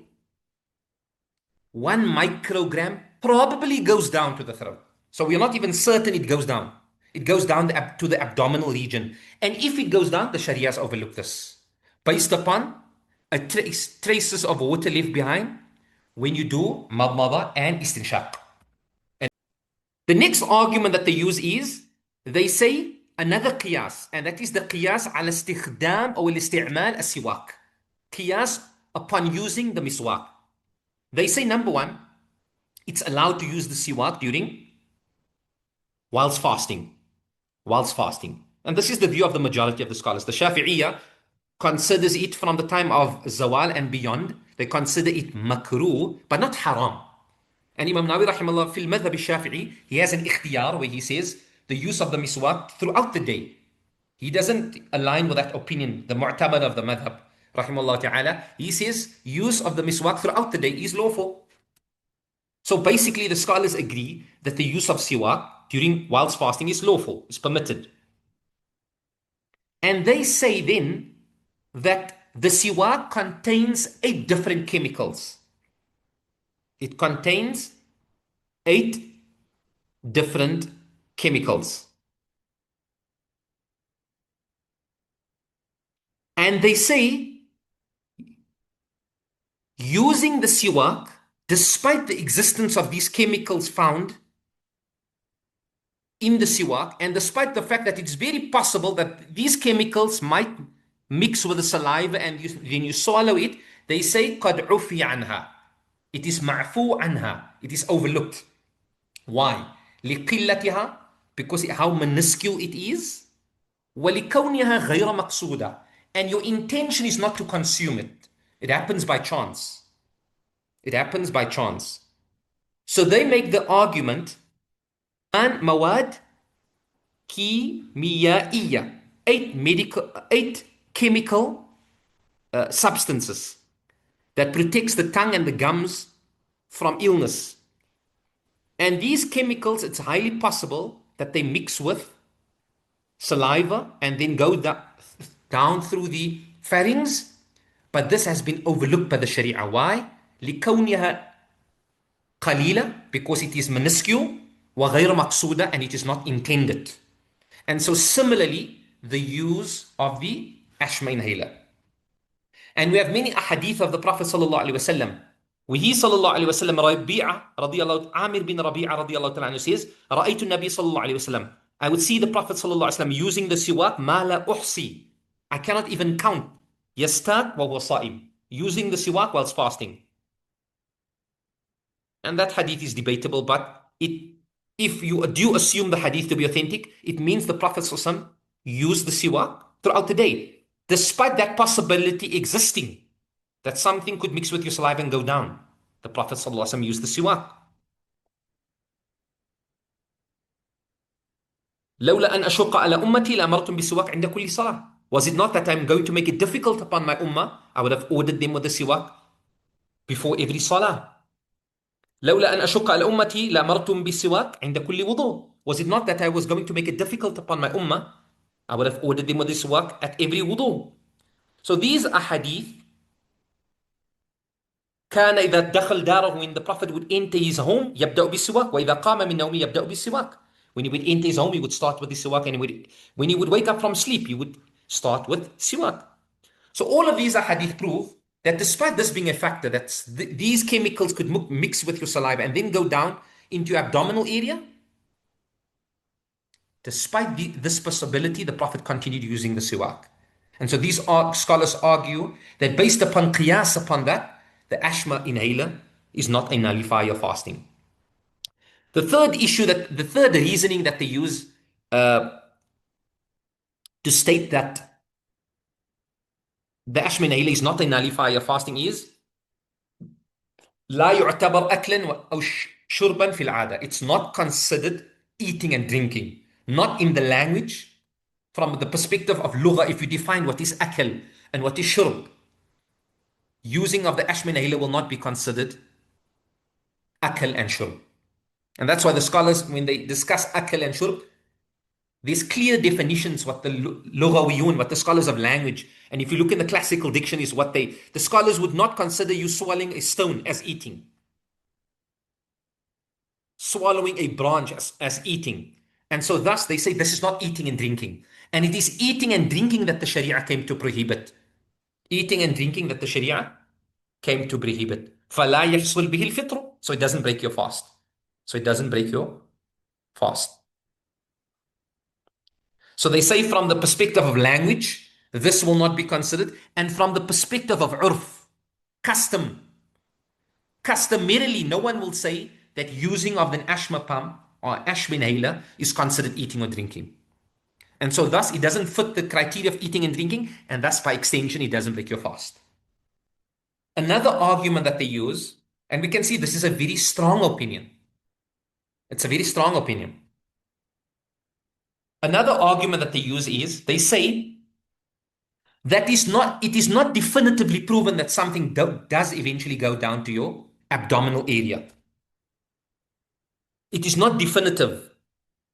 1 microgram probably goes down to the throat. So we're not even certain it goes down. It goes down to the abdominal region. And if it goes down, the Sharia has overlooked this, based upon traces of water left behind when you do madmada and istinshaq. And the next argument that they use is, they say another qiyas, and that is the qiyas ala istikhdam or al-isti'mal as-siwak. Qiyas upon using the miswak. They say, number 1, it's allowed to use the siwak whilst fasting. And this is the view of the majority of the scholars. The Shafi'iyya considers it from the time of zawal and beyond. They consider it makruh, but not haram. And Imam Nawawi rahimahullah fil madhab al-Shafi'i, he has an ikhtiyar where he says the use of the miswak throughout the day. He doesn't align with that opinion, the mu'tamad of the madhab rahimahullah ta'ala. He says use of the miswak throughout the day is lawful. So basically the scholars agree that the use of siwak whilst fasting is lawful, is permitted. And they say then that the siwak contains 8 different chemicals. It contains 8 different chemicals. And they say using the siwak, despite the existence of these chemicals found in the siwak, and despite the fact that it's very possible that these chemicals might mix with the saliva and when you swallow it, they say قَدْ عُفِيَ عَنْهَا. It is ma'fu anha. It is overlooked. Why? لِقِلَّتِهَا, because how minuscule it is. وَلِكَوْنِهَا غَيْرَ مَقْصُودَةً, and your intention is not to consume it. It happens by chance. So they make the argument, and mawad kimiyaiya, 8 chemical substances that protects the tongue and the gums from illness. And these chemicals, it's highly possible that they mix with saliva and then go down through the pharynx, but this has been overlooked by the Sharia. Why? لِكَوْنِهَا قَلِيلًا, because it is minuscule, وَغَيْرَ مَقْصُودًا, and it is not intended. And so similarly, the use of the asthma inhaler. And we have many ahadith of the Prophet sallallahu alaihi wasallam. Where he sallallahu alaihi wasallam, Amir bin Rabi'a radiyallahu ta'ala anhu says, رأيت النبي sallallahu alaihi wasallam. I would see the Prophet sallallahu alaihi wasallam using the siwak, ma la uhsi. I cannot even count. Yastad wa huwa sa'im. Using the siwak whilst fasting. And that hadith is debatable, but if you do assume the hadith to be authentic, it means the Prophet sallallahu alaihi wasallam used the siwak throughout the day. Despite that possibility existing, that something could mix with your saliva and go down, the Prophet ﷺ used the siwak. لولا أن أشق على أمتي لأمرتم بالسواك عند كل صلاة. Was it not that I'm going to make it difficult upon my ummah? I would have ordered them with the siwak before every salah. لولا أن أشق على أمتي لأمرتم بالسواك عند كل وضوء. Was it not that I was going to make it difficult upon my ummah? I would have ordered them with the siwak at every wudu. So these are hadith. كان إذا دخل داره, when the Prophet would enter his home, يبدأ بالسواك. وإذا قام من نومه يبدأ بالسواك. When he would enter his home, he would start with the siwak, and when he would wake up from sleep, he would start with siwak. So all of these are hadith prove that despite this being a factor, that these chemicals could mix with your saliva and then go down into your abdominal area. Despite this possibility, the Prophet continued using the siwak. And so these scholars argue that based upon qiyas upon that, the asthma inhaler is not a nullifier of fasting. The third reasoning that they use to state that the asthma inhaler is not a nullifier of fasting is لا يعتبر أكلا أو شربا في العادة. It's not considered eating and drinking. Not in the language, from the perspective of lugha. If you define what is akal and what is shurb, using of the asthma inhaler will not be considered akal and shurb. And that's why the scholars, when they discuss akal and shurb, there's clear definitions what the lughawiyun, what the scholars of language, and if you look in the classical dictionaries, the scholars would not consider you swallowing a stone as eating, swallowing a branch as eating. And so thus they say this is not eating and drinking. And it is eating and drinking that the Sharia came to prohibit. Eating and drinking that the Sharia came to prohibit. فَلَا يَحْصُلْ بِهِ الْفِطْرُ. So it doesn't break your fast. So they say from the perspective of language, this will not be considered. And from the perspective of urf, customarily, no one will say that using of an asthma pump or asthma inhaler is considered eating or drinking. And so thus it doesn't fit the criteria of eating and drinking, and thus by extension it doesn't break your fast. Another argument that they use, and we can see this is a very strong opinion. It's a very strong opinion. Another argument that they use is, they say that it is not definitively proven that something does eventually go down to your abdominal area. It is not definitive.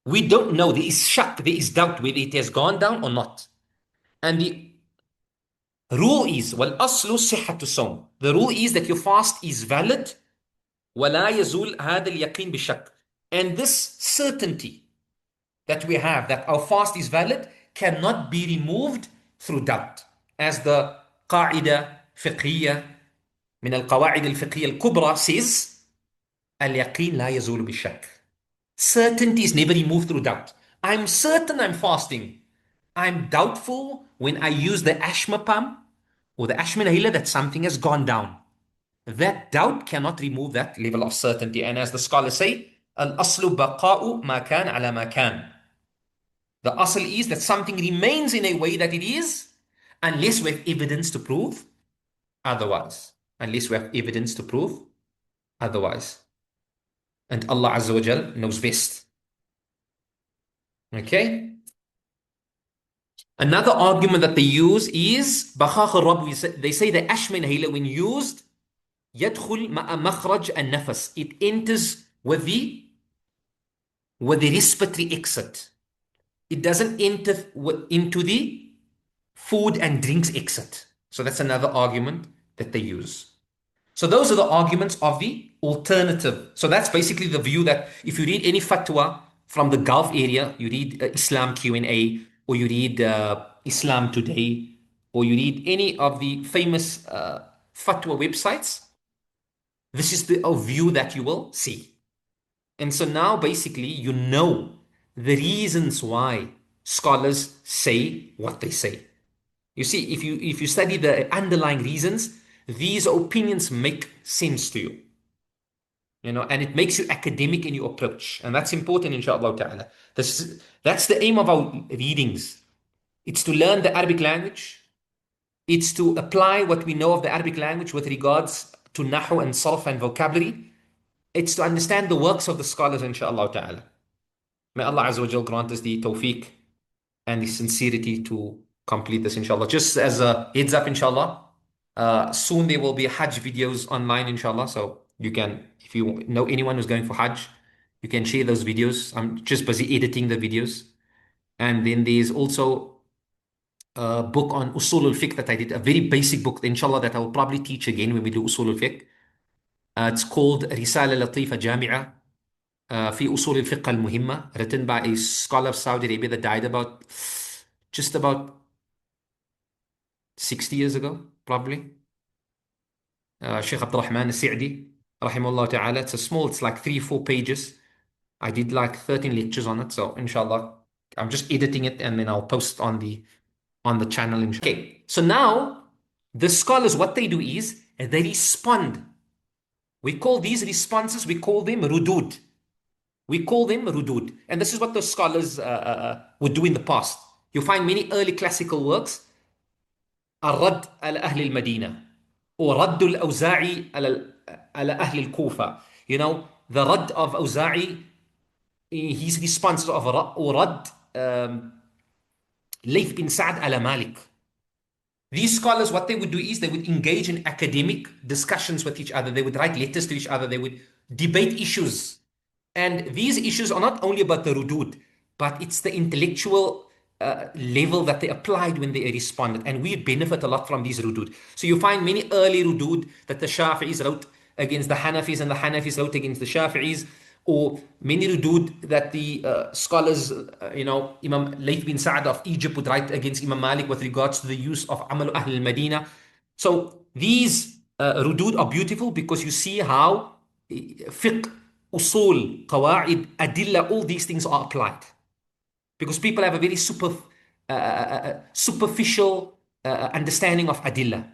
We don't know. There is shak, there is doubt whether it has gone down or not. And the rule is, وَالْأَصْلُ صِحَّةُ الصَّوْمِ. The rule is that your fast is valid. وَلَا يَزُولْ هَذَا الْيَقِينَ بِالشَّكِّ. And this certainty that we have, that our fast is valid, cannot be removed through doubt. As the قاعدة فقهية من القواعد الفقهية الكبرى says, اليقين لا يزول بالشك. Certainty is never removed through doubt. I'm certain I'm fasting. I'm doubtful when I use the asthma pump or the asthma inhaler that something has gone down. That doubt cannot remove that level of certainty. And as the scholars say, الأصل بقاء ما كان على ما كان. The asl is that something remains in a way that it is, unless we have evidence to prove otherwise. And Allah Azza wa Jal knows best. Okay? Another argument that they use is بخاخ الرب. They say the asthma inhaler, when used, يدخل مع مخرج النفس. It enters with the respiratory exit. It doesn't enter into the food and drinks exit. So that's another argument that they use. So those are the arguments of the alternative. So that's basically the view that if you read any fatwa from the Gulf area, you read Islam Q&A, or you read Islam Today, or you read any of the famous fatwa websites, this is the view that you will see. And so now basically you know the reasons why scholars say what they say. You see, if you study the underlying reasons, these opinions make sense to you. And it makes you academic in your approach. And that's important, inshallah ta'ala. That's the aim of our readings. It's to learn the Arabic language. It's to apply what we know of the Arabic language with regards to nahu and sarf and vocabulary. It's to understand the works of the scholars, inshallah ta'ala. May Allah Azza wa Jal grant us the tawfiq and the sincerity to complete this, inshallah. Just as a heads up, inshallah, soon there will be Hajj videos online, inshallah. So you can, if you know anyone who's going for Hajj, you can share those videos. I'm just busy editing the videos. And then there's also a book on Usul al-Fiqh that I did, a very basic book, inshallah, that I will probably teach again when we do Usul al-Fiqh. It's called Risala Latifa Jami'a fi Usul al-Fiqh al-Muhimma, written by a scholar of Saudi Arabia that died just about 60 years ago, probably. Shaykh Abdul Rahman al-Sa'di, rahimahullah ta'ala. It's like 3-4 pages. I did like 13 lectures on it. So inshallah, I'm just editing it and then I'll post on the channel. Okay, so now the scholars, what they do is they respond. We call these responses, we call them rudud. We call them rudud. And this is what the scholars would do in the past. You find many early classical works, الرد على أهل المدينة, or رد الأوزاعي على أهل الكوفة. The rad of Awza'i, his responses of or rad Layth bin Sa'd ala Malik. These scholars, what they would do is they would engage in academic discussions with each other. They would write letters to each other. They would debate issues. And these issues are not only about the rudud, but it's the intellectual level that they applied when they responded. And we benefit a lot from these rudud. So you find many early rudud that the Shafi'is wrote against the Hanafis and the Hanafis wrote against the Shafi'is, or many rudud that the scholars, Imam Layth bin Sa'd of Egypt would write against Imam Malik with regards to the use of Amal Ahl al-Madina. So these rudud are beautiful because you see how fiqh, usul, qawa'id, adilla, all these things are applied. Because people have a very superficial understanding of adilla.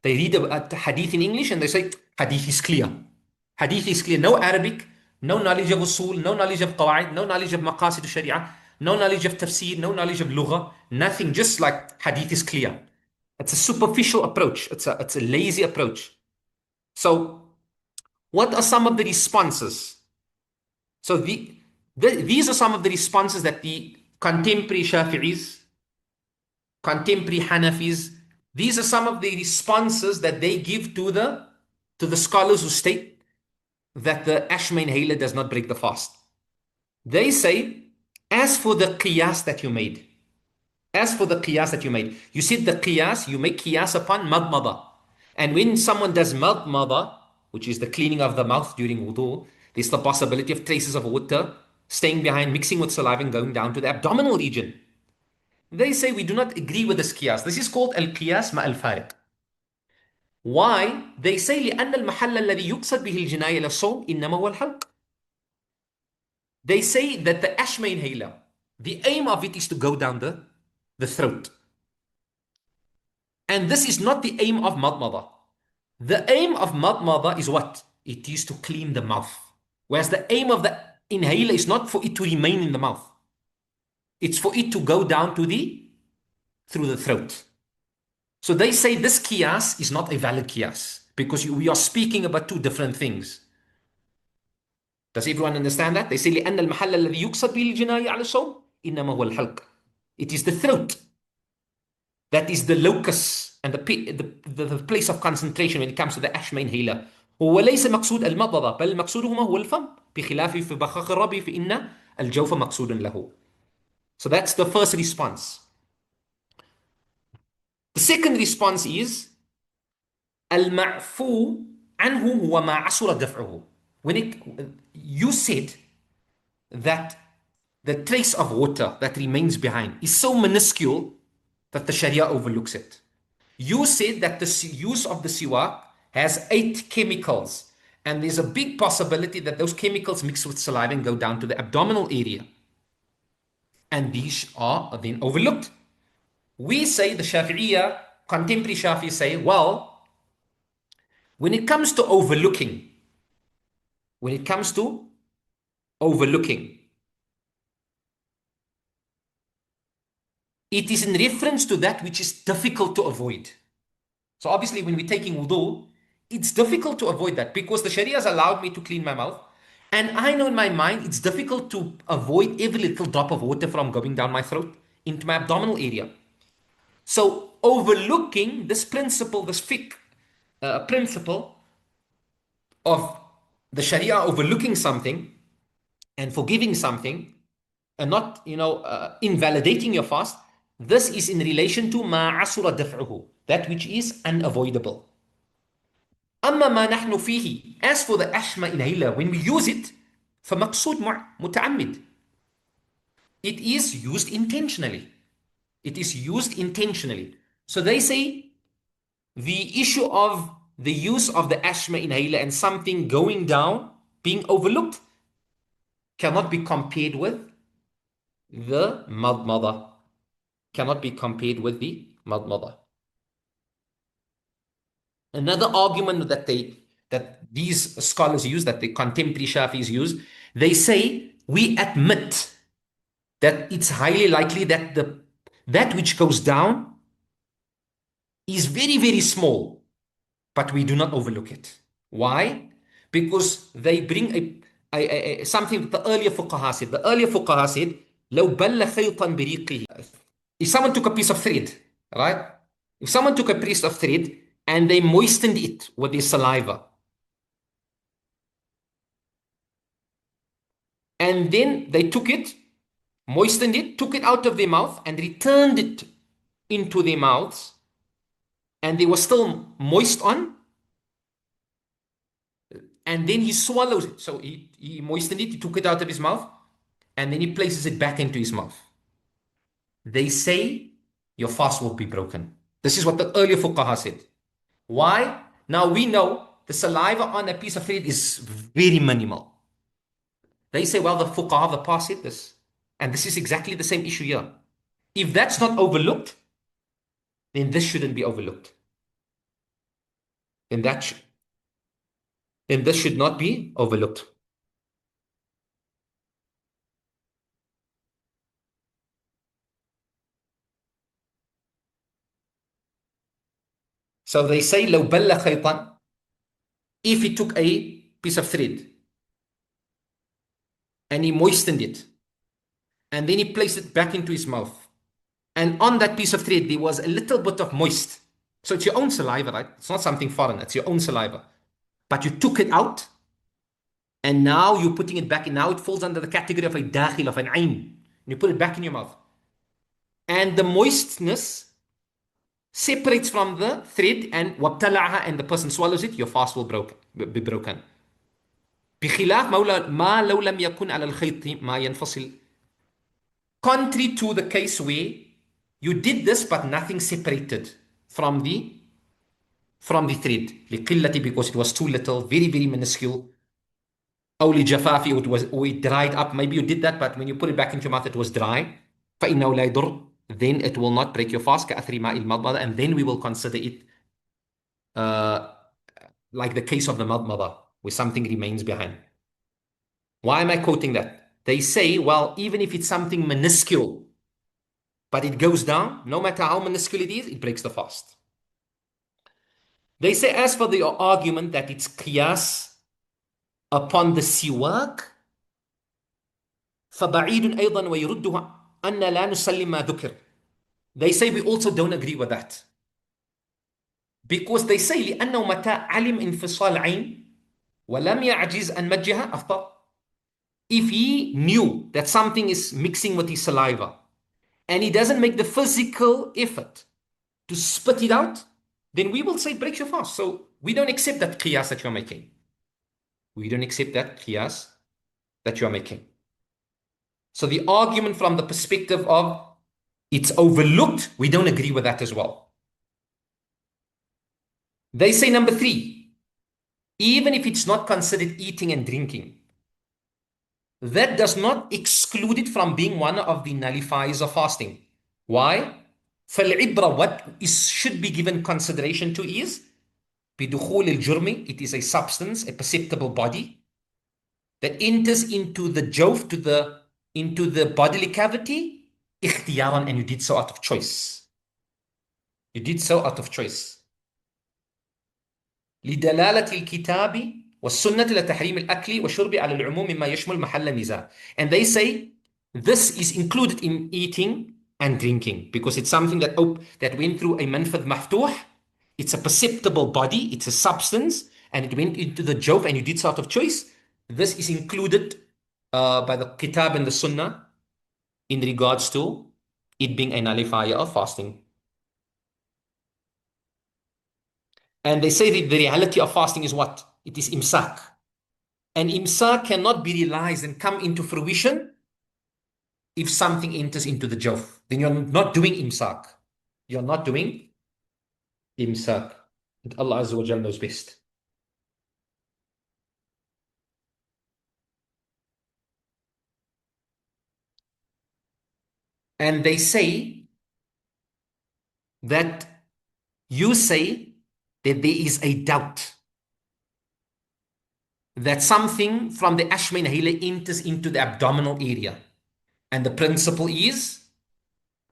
They read a hadith in English and they say, hadith is clear. Hadith is clear. No Arabic, no knowledge of usul, no knowledge of qawa'id, no knowledge of maqasid sharia, no knowledge of tafsir, no knowledge of lugha, nothing, just like hadith is clear. It's a superficial approach. It's a lazy approach. So what are some of the responses? So these are some of the responses that the contemporary Shafi'is, contemporary Hanafis, these are some of the responses that they give to the scholars who state that the Ashma inhaler does not break the fast. They say, as for the qiyas that you made, you said the qiyas, you make qiyas upon madmada. And when someone does madmada, which is the cleaning of the mouth during wudu, there's the possibility of traces of water staying behind, mixing with saliva and going down to the abdominal region. They say we do not agree with this qiyas. This is called al-qiyas ma al-fariq. Why? They say لأن المحل الذي يقصد به الجناية للصوم إنما هو الحلق. They say that the ashma inhaler, the aim of it is to go down the throat. And this is not the aim of madmada. The aim of madmada is what? It is to clean the mouth. Whereas the aim of the inhaler is not for it to remain in the mouth. It's for it to go down through the throat. So they say this qiyas is not a valid qiyas because we are speaking about two different things. Does everyone understand that? They say لأن المحل الذي يقصد به الجناية على الصوم إنما هو الحلق. It is the throat. That is the locus and the place of concentration when it comes to the ashma inhaler. وليس مقصود المضضة بل مقصودهما هو الفم بخلاف في بخاخ الربي فإن الجوف مقصود له. So that's the first response. The second response is المعفو عنه هو ما عسر دفعه. When you said that the trace of water that remains behind is so minuscule that the Sharia overlooks it. You said that the use of the siwak has 8 chemicals, and there's a big possibility that those chemicals mix with saliva and go down to the abdominal area. And these are then overlooked. We say, the Shafi'iyah, contemporary Shafi'i say, well, when it comes to overlooking, it is in reference to that which is difficult to avoid. So obviously when we're taking wudu, it's difficult to avoid that because the Sharia has allowed me to clean my mouth. And I know in my mind, it's difficult to avoid every little drop of water from going down my throat into my abdominal area. So overlooking this principle, this fiqh principle of the Sharia overlooking something and forgiving something and not, invalidating your fast, this is in relation to ma asura daf'uhu, that which is unavoidable. أما ما نحن فيه, as for the ashma inhaler, when we use it, فمقصود متعمد. It is used intentionally. So they say the issue of the use of the ashma inhaler and something going down, being overlooked, cannot be compared with the madmada. Another argument that these scholars use, that the contemporary Shafis use, they say we admit that it's highly likely that that which goes down is very, very small, but we do not overlook it. Why? Because they bring something that the earlier fuqaha said. The earlier fuqaha said, لو بل خيطا بريقه. If someone took a piece of thread, right? If someone took a piece of thread and they moistened it with their saliva, and then they took it, moistened it, took it out of their mouth and returned it into their mouths, and they were still moist on, and then he swallows it. So he moistened it, he took it out of his mouth, and then he places it back into his mouth. They say your fast will be broken. This is what the earlier fuqaha said. Why? Now we know the saliva on a piece of thread is very minimal. They say, well, the fuqaha of the past said this. And this is exactly the same issue here. If that's not overlooked, then this shouldn't be overlooked. Then this should not be overlooked. So they say, لو بل خيطا, if he took a piece of thread and he moistened it, and then he placed it back into his mouth, and on that piece of thread there was a little bit of moist. So it's your own saliva, right? It's not something foreign, it's your own saliva. But you took it out, and now you're putting it back in. Now it falls under the category of a dakhil, of an ayn. And you put it back in your mouth. And the moistness separates from the thread, and وابتلعها, and the person swallows it, your fast will be broken. بخلاف ما لو لم يكن على الخيط ما ينفصل. Contrary to the case where you did this but nothing separated from the thread. لقلة, because it was too little, very, very minuscule. أو لجفافي, or it dried up. Maybe you did that, but when you put it back into your mouth, it was dry. فإنه لا يضر, then it will not break your fast. كأثر ماء المضمضة, and then we will consider it like the case of the madmada, where something remains behind. Why am I quoting that? They say, well, even if it's something minuscule, but it goes down, no matter how minuscule it is, it breaks the fast. They say, as for the argument that it's qiyas upon the siwak, فَبَعِيدٌ أَيْضًا وَيُرُدُّهُ أَنَّ لَا نُسَلِّمْ مَا ذُكِرْ. They say we also don't agree with that. Because they say, لأنه متى علم انفصال عين ولم يعجز أن مجها أفطر. If he knew that something is mixing with his saliva and he doesn't make the physical effort to spit it out, then we will say it breaks your fast. So we don't accept that qiyas that you're making. So the argument from the perspective of it's overlooked, we don't agree with that as well. They say number 3, even if it's not considered eating and drinking, that does not exclude it from being one of the nullifiers of fasting. Why? فالعبرة, what should be given consideration to is بدخول الجرم, it is a substance, a perceptible body that enters into the jawf, into the bodily cavity, اختيارا, and you did so out of choice. You did so out of choice. لدلالة الكتاب والسنة لتحريم الأكل والشرب على العموم مما يشمل محل النزاع. And they say this is included in eating and drinking because it's something that went through a manfadh maftuh. It's a perceptible body, it's a substance, and it went into the jawf and you did so out of choice. This is included by the kitab and the sunnah in regards to it being a nullifier of fasting. And they say that the reality of fasting is what? It is imsak. And imsak cannot be realized and come into fruition if something enters into the jawf. Then you're not doing imsak. You're not doing imsak. And Allah Azza wa Jal knows best. And they say that you say that there is a doubt that something from the Ashma inhaler enters into the abdominal area. And the principle is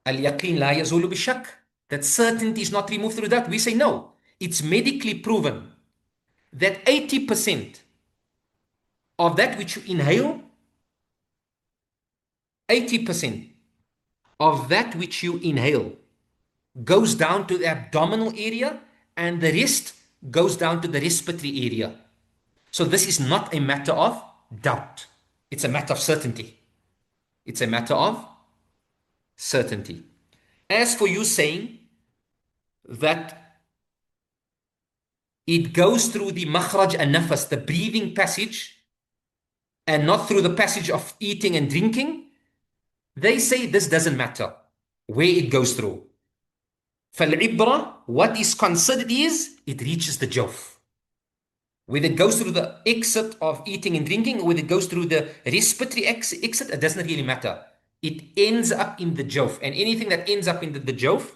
al-yaqeen la yazulu bi-shak, that certainty is not removed through that. We say no. It's medically proven that 80% of that which you inhale, 80% of that which you inhale goes down to the abdominal area and the rest goes down to the respiratory area. So this is not a matter of doubt. It's a matter of certainty. It's a matter of certainty. As for you saying that it goes through the makhraj and nafas, the breathing passage, and not through the passage of eating and drinking, they say this doesn't matter where it goes through. فالعبرة, what is considered is it reaches the jawf. Whether it goes through the exit of eating and drinking, or whether it goes through the respiratory exit, it doesn't really matter. It ends up in the jawf. And anything that ends up in the jawf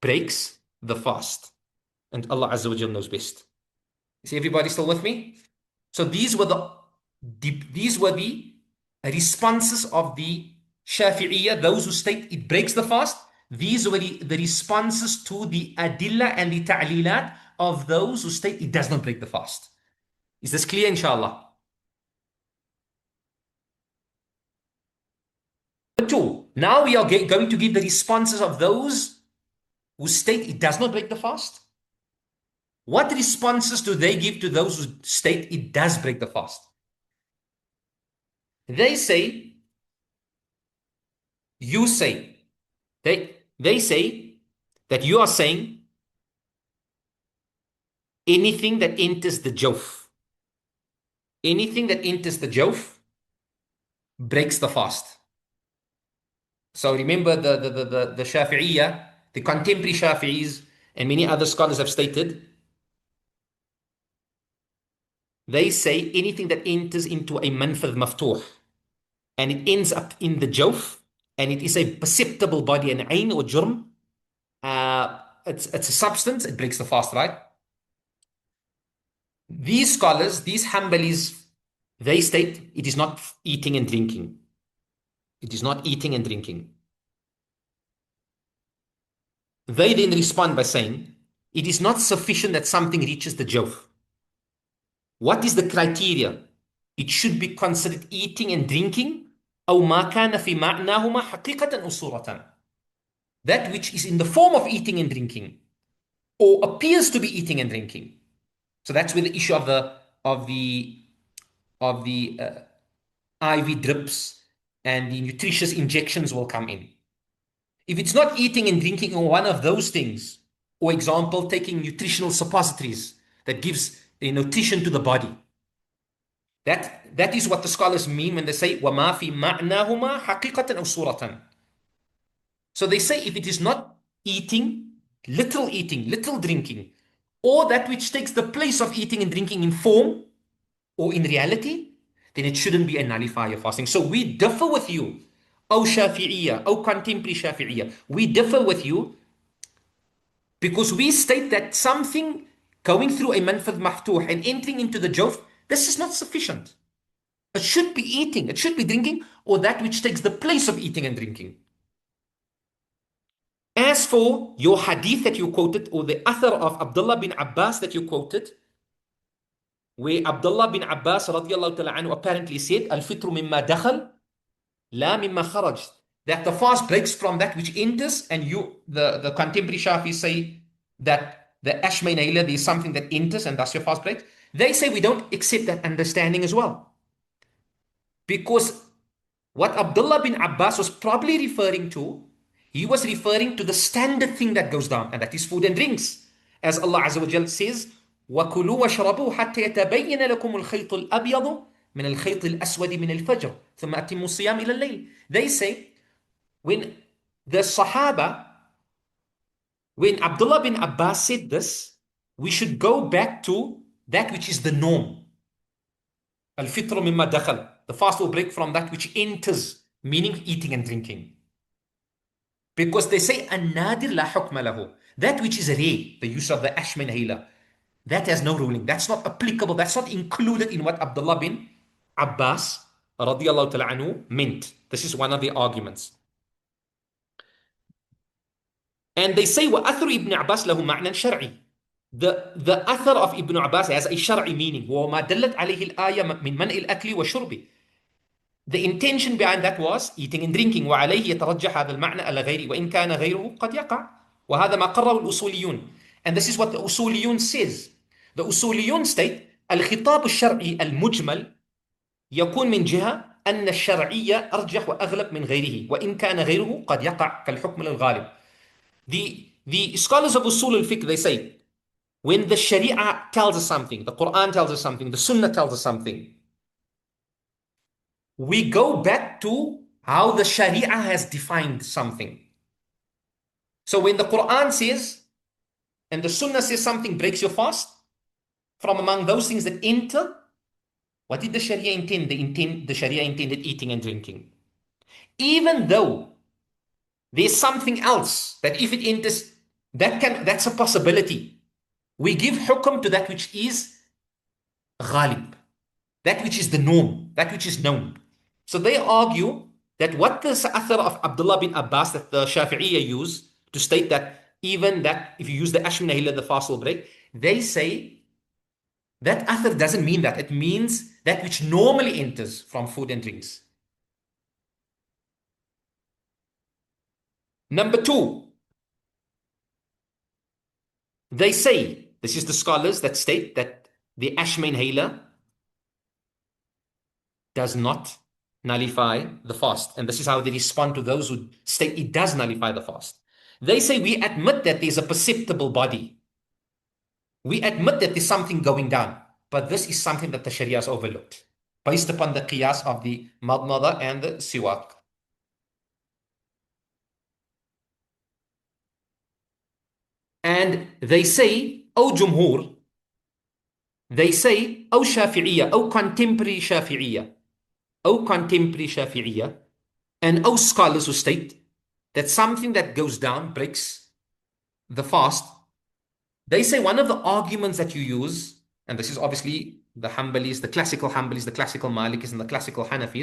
breaks the fast. And Allah Azza wa Jal knows best. Is everybody still with me? So these were the responses of the Shafi'iyah, those who state it breaks the fast. These were the responses to the adilla and the ta'lilat of those who state it does not break the fast. Is this clear, inshallah? Number 2, now we are going to give the responses of those who state it does not break the fast. What responses do they give to those who state it does break the fast? They say, you say, they say that you are saying anything that enters the jawf, anything that enters the jawf breaks the fast. So remember the Shafi'iyah, the contemporary Shafi'is, and many other scholars have stated, they say anything that enters into a manfadh maftuh and it ends up in the jawf, and it is a perceptible body, an ayn or jurm, it's a substance, it breaks the fast, right? These scholars, these Hanbalis, they state it is not eating and drinking. It is not eating and drinking. They then respond by saying, it is not sufficient that something reaches the jawf. What is the criteria? It should be considered eating and drinking, أو ما كان في معناهما حقيقة أو صورة. That which is in the form of eating and drinking, or appears to be eating and drinking. So that's where the issue of the IV drips and the nutritious injections will come in. If it's not eating and drinking or one of those things, or example, taking nutritional suppositories that gives a nutrition to the body, That is what the scholars mean when they say وَمَا فِي مَعْنَاهُمَا حَقِيقَةً أَوْ صُورَةً. So they say if it is not eating, little drinking, or that which takes the place of eating and drinking in form or in reality, then it shouldn't be a nullifier fasting. So we differ with you, O Shafi'iyya, O contemporary Shafi'iyya. We differ with you because we state that something going through a manfadh maftuh and entering into the jawf, this is not sufficient. It should be eating, it should be drinking, or that which takes the place of eating and drinking. As for your hadith that you quoted, or the athar of Abdullah bin Abbas that you quoted, where Abdullah bin Abbas radiallahu ta'ala anhu apparently said, Al-fitru mimma dakhal, la mimma kharaj. That the fast breaks from that which enters, and the contemporary Shafi say that the Ashmain Ayla, there is something that enters, and thus your fast breaks. They say we don't accept that understanding as well. Because what Abdullah bin Abbas was probably referring to, he was referring to the standard thing that goes down, and that is food and drinks. As Allah Azza wa Jal says, وَكُلُوا وَاشْرَبُوا حَتَّى يَتَبَيَّنَ لَكُمُ الْخَيْطُ الْأَبْيَضُ مِنَ الْخَيْطِ الْأَسْوَدِ مِنَ الْفَجْرِ ثُمَّ أَتِمُّوا الصِّيَامَ إِلَى اللَّيْلِ. They say, when the Sahaba, when Abdullah bin Abbas said this, we should go back to that which is the norm. Al-fitru mimma dakhal. The fast will break from that which enters, meaning eating and drinking. Because they say, an-nadir la hukma lahu. That which is rare, the use of the ashman hila, that has no ruling. That's not applicable. That's not included in what Abdullah bin Abbas radiallahu ta'ala anhu meant. This is one of the arguments. And they say, وَأَثْرُ Ibn Abbas lahu ma'nan shar'i. The athar of Ibn Abbas has a shar'i meaning. وَمَا دَلَّتْ عَلَيْهِ الْآيَةِ مِنْ مَنْءِ الْأَكْلِ وَشُرْبِ. The intention behind that was eating and drinking. وعليه يترجح هذا المعنى على غيره وإن كان غيره قد يقع. وهذا ما قرره الأصوليون. And this is what the Usuliyun says. The Usuliyun state الخطاب الشرعي المجمل يكون من جهة أن الشرعية أرجح وأغلب من غيره وإن كان غيره قد يقع كالحكم للغالب. The scholars of Usul al-Fiqh, they say, when the Sharia tells us something, the Quran tells us something, the Sunnah tells us something, we go back to how the Sharia has defined something. So when the Quran says, and the Sunnah says something breaks your fast, from among those things that enter, what did the Sharia intend? The Sharia intended eating and drinking. Even though there's something else that if it enters, that's a possibility. We give hukum to that which is ghalib, that which is the norm, that which is known. So they argue that what the athar of Abdullah bin Abbas that the Shafi'iyya use to state that even that if you use the ashmin ahila, the fast will break, they say that athar doesn't mean that. It means that which normally enters from food and drinks. Number two, they say, this is the scholars that state that the ashmain hayla does not nullify the fast. And this is how they respond to those who state it does nullify the fast. They say, we admit that there's a perceptible body. We admit that there's something going down. But this is something that the Sharia has overlooked, based upon the qiyas of the madmada and the siwak. And they say, O Jumhur, they say, O Shafi'iyya, O contemporary Shafi'iyya, O contemporary Shafi'iyya, and O scholars who state that something that goes down breaks the fast. They say one of the arguments that you use, and this is obviously the Hanbalis, the classical Hanbalis, the classical Malikis, and the classical Hanafis,